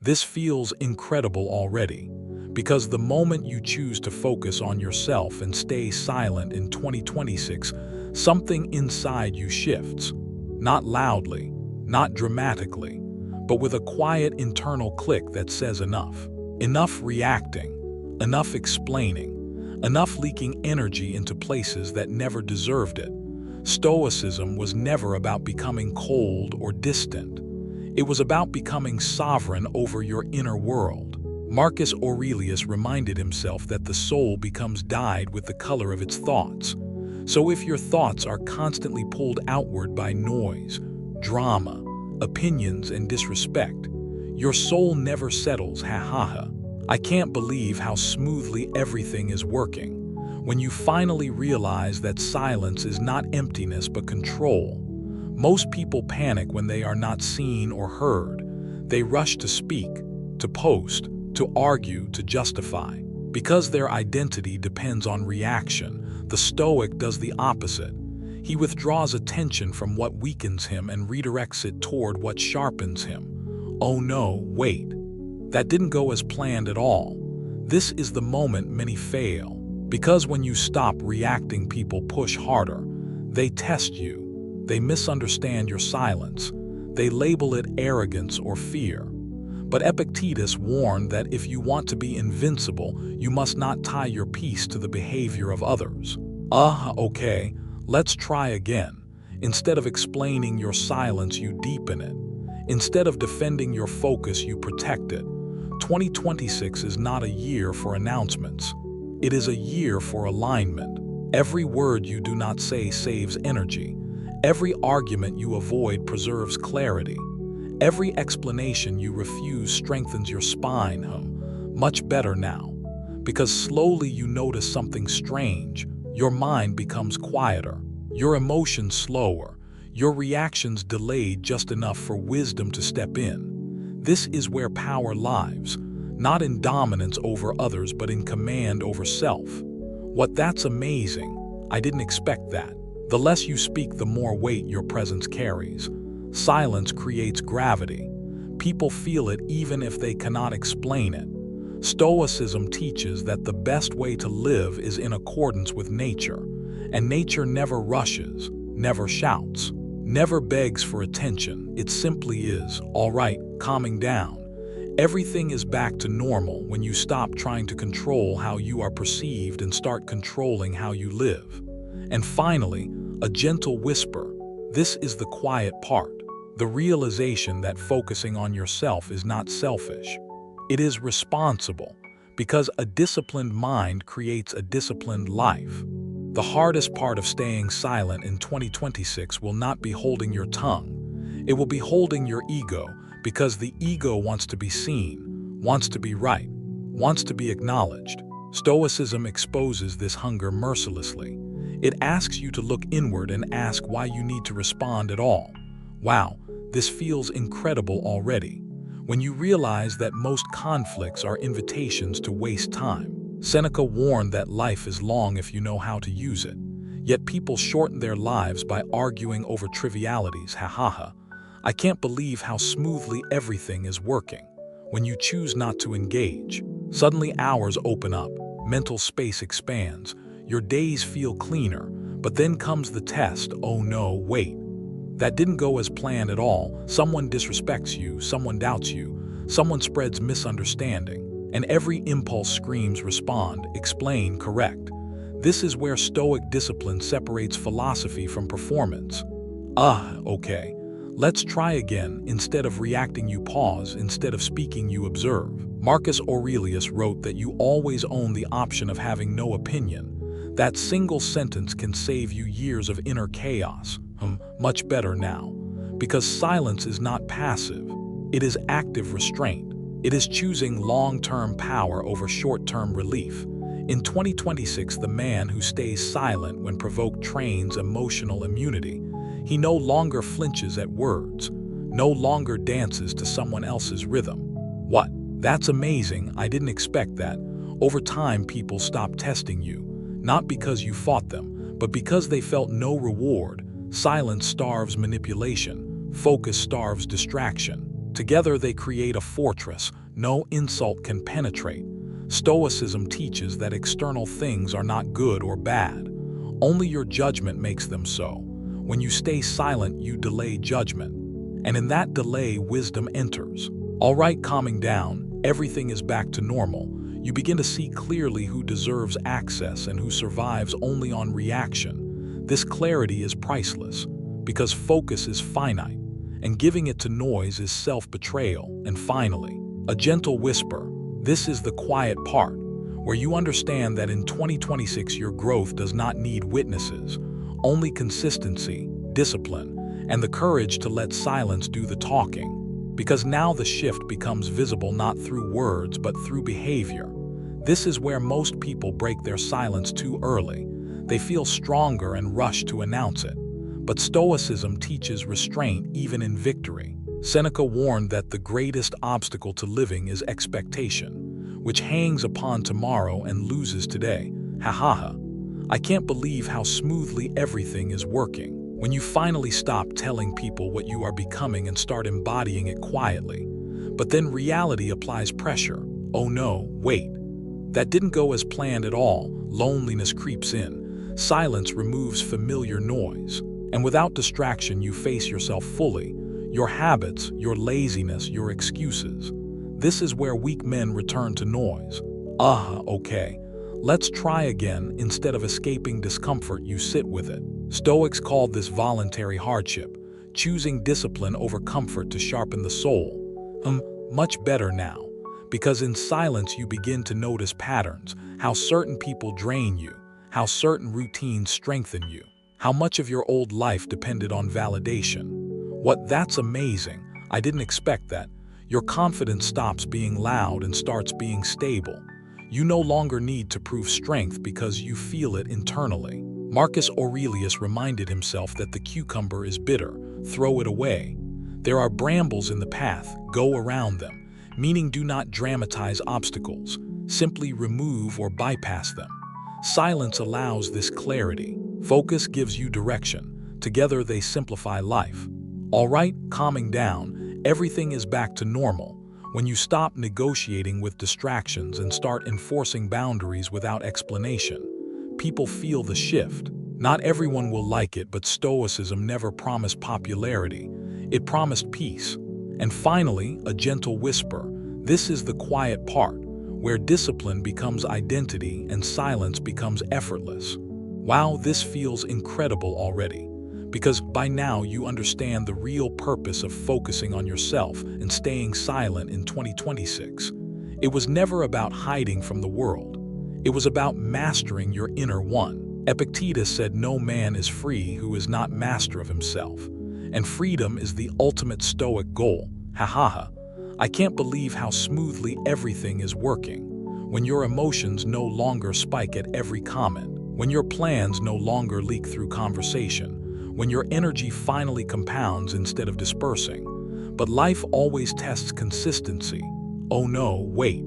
This feels incredible already, because the moment you choose to focus on yourself and stay silent in 2026, something inside you shifts. Not loudly, not dramatically, but with a quiet internal click that says enough. Enough reacting, enough explaining, enough leaking energy into places that never deserved it. Stoicism was never about becoming cold or distant. It was about becoming sovereign over your inner world. Marcus Aurelius reminded himself that the soul becomes dyed with the color of its thoughts. So if your thoughts are constantly pulled outward by noise, drama, opinions, and disrespect, your soul never settles. I can't believe how smoothly everything is working. When you finally realize that silence is not emptiness but control. Most people panic when they are not seen or heard. They rush to speak, to post, to argue, to justify. Because their identity depends on reaction, the Stoic does the opposite. He withdraws attention from what weakens him and redirects it toward what sharpens him. Oh no, wait. That didn't go as planned at all. This is the moment many fail. Because when you stop reacting, people push harder. They test you. They misunderstand your silence. They label it arrogance or fear. But Epictetus warned that if you want to be invincible, you must not tie your peace to the behavior of others. Okay, let's try again. Instead of explaining your silence, you deepen it. Instead of defending your focus, you protect it. 2026 is not a year for announcements. It is a year for alignment. Every word you do not say saves energy. Every argument you avoid preserves clarity. Every explanation you refuse strengthens your spine. Much better now. Because slowly you notice something strange. Your mind becomes quieter. Your emotions slower. Your reactions delayed just enough for wisdom to step in. This is where power lies. Not in dominance over others, but in command over self. That's amazing. I didn't expect that. The less you speak, the more weight your presence carries. Silence creates gravity. People feel it even if they cannot explain it. Stoicism teaches that the best way to live is in accordance with nature. And nature never rushes, never shouts, never begs for attention. It simply is, all right, calming down. Everything is back to normal when you stop trying to control how you are perceived and start controlling how you live. And finally, a gentle whisper. This is the quiet part. The realization that focusing on yourself is not selfish. It is responsible, because a disciplined mind creates a disciplined life. The hardest part of staying silent in 2026 will not be holding your tongue. It will be holding your ego, because the ego wants to be seen, wants to be right, wants to be acknowledged. Stoicism exposes this hunger mercilessly. It asks you to look inward and ask why you need to respond at all. Wow, this feels incredible already. When you realize that most conflicts are invitations to waste time. Seneca warned that life is long if you know how to use it. Yet people shorten their lives by arguing over trivialities. I can't believe how smoothly everything is working. When you choose not to engage, suddenly hours open up, mental space expands, your days feel cleaner, but then comes the test. Oh no, wait. That didn't go as planned at all. Someone disrespects you, someone doubts you, someone spreads misunderstanding, and every impulse screams respond, explain, correct. This is where Stoic discipline separates philosophy from performance. Okay. Let's try again. Instead of reacting, you pause. Instead of speaking, you observe. Marcus Aurelius wrote that you always own the option of having no opinion. That single sentence can save you years of inner chaos. Much better now. Because silence is not passive. It is active restraint. It is choosing long-term power over short-term relief. In 2026, the man who stays silent when provoked trains emotional immunity. He no longer flinches at words, no longer dances to someone else's rhythm. That's amazing. I didn't expect that. Over time, people stop testing you, not because you fought them, but because they felt no reward. Silence starves manipulation. Focus starves distraction. Together they create a fortress no insult can penetrate. Stoicism teaches that external things are not good or bad. Only your judgment makes them so. When you stay silent, you delay judgment. And in that delay, wisdom enters. All right, calming down, everything is back to normal. You begin to see clearly who deserves access and who survives only on reaction. This clarity is priceless, because focus is finite, and giving it to noise is self-betrayal. And finally, a gentle whisper. This is the quiet part, where you understand that in 2026 your growth does not need witnesses, only consistency, discipline, and the courage to let silence do the talking. Because now the shift becomes visible not through words but through behavior. This is where most people break their silence too early. They feel stronger and rush to announce it. But Stoicism teaches restraint even in victory. Seneca warned that the greatest obstacle to living is expectation, which hangs upon tomorrow and loses today. Ha ha ha. I can't believe how smoothly everything is working. When you finally stop telling people what you are becoming and start embodying it quietly. But then reality applies pressure. Oh no, wait. That didn't go as planned at all. Loneliness creeps in. Silence removes familiar noise. And without distraction, you face yourself fully. Your habits, your laziness, your excuses. This is where weak men return to noise. Okay. Let's try again. Instead of escaping discomfort, you sit with it. Stoics called this voluntary hardship, choosing discipline over comfort to sharpen the soul. Much better now, because in silence you begin to notice patterns, how certain people drain you, how certain routines strengthen you, how much of your old life depended on validation. That's amazing. I didn't expect that. Your confidence stops being loud and starts being stable. You no longer need to prove strength because you feel it internally. Marcus Aurelius reminded himself that the cucumber is bitter. Throw it away. There are brambles in the path. Go around them. Meaning, do not dramatize obstacles. Simply remove or bypass them. Silence allows this clarity. Focus gives you direction. Together they simplify life. All right, calming down, everything is back to normal. When you stop negotiating with distractions and start enforcing boundaries without explanation, people feel the shift. Not everyone will like it, but Stoicism never promised popularity. It promised peace. And finally, a gentle whisper. This is the quiet part, where discipline becomes identity and silence becomes effortless. Wow, this feels incredible already. Because by now you understand the real purpose of focusing on yourself and staying silent in 2026. It was never about hiding from the world. It was about mastering your inner one. Epictetus said no man is free who is not master of himself. And freedom is the ultimate Stoic goal. Ha ha ha. I can't believe how smoothly everything is working. When your emotions no longer spike at every comment. When your plans no longer leak through conversation. When your energy finally compounds instead of dispersing. But life always tests consistency. Oh no, wait.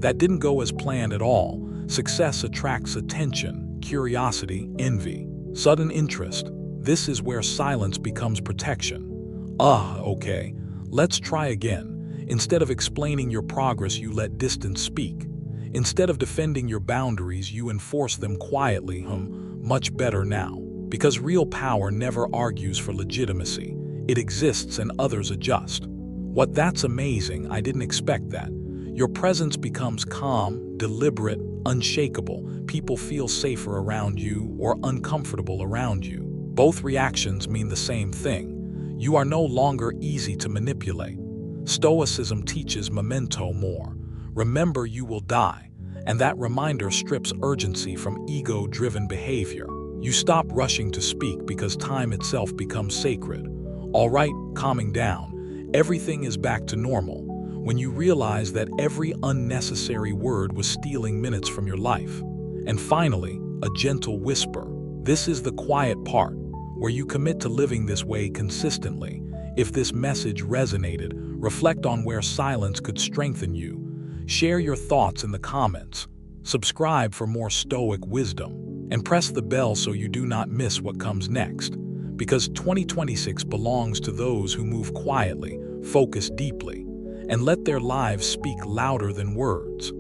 That didn't go as planned at all. Success attracts attention, curiosity, envy, sudden interest. This is where silence becomes protection. Okay. Let's try again. Instead of explaining your progress, you let distance speak. Instead of defending your boundaries, you enforce them quietly. Much better now. Because real power never argues for legitimacy. It exists and others adjust. That's amazing. I didn't expect that. Your presence becomes calm, deliberate, unshakable. People feel safer around you or uncomfortable around you. Both reactions mean the same thing. You are no longer easy to manipulate. Stoicism teaches memento mori. Remember you will die. And that reminder strips urgency from ego-driven behavior. You stop rushing to speak because time itself becomes sacred. All right, calming down, everything is back to normal. When you realize that every unnecessary word was stealing minutes from your life. And finally, a gentle whisper. This is the quiet part, where you commit to living this way consistently. If this message resonated, reflect on where silence could strengthen you. Share your thoughts in the comments. Subscribe for more Stoic wisdom. And press the bell so you do not miss what comes next. Because 2026 belongs to those who move quietly, focus deeply, and let their lives speak louder than words.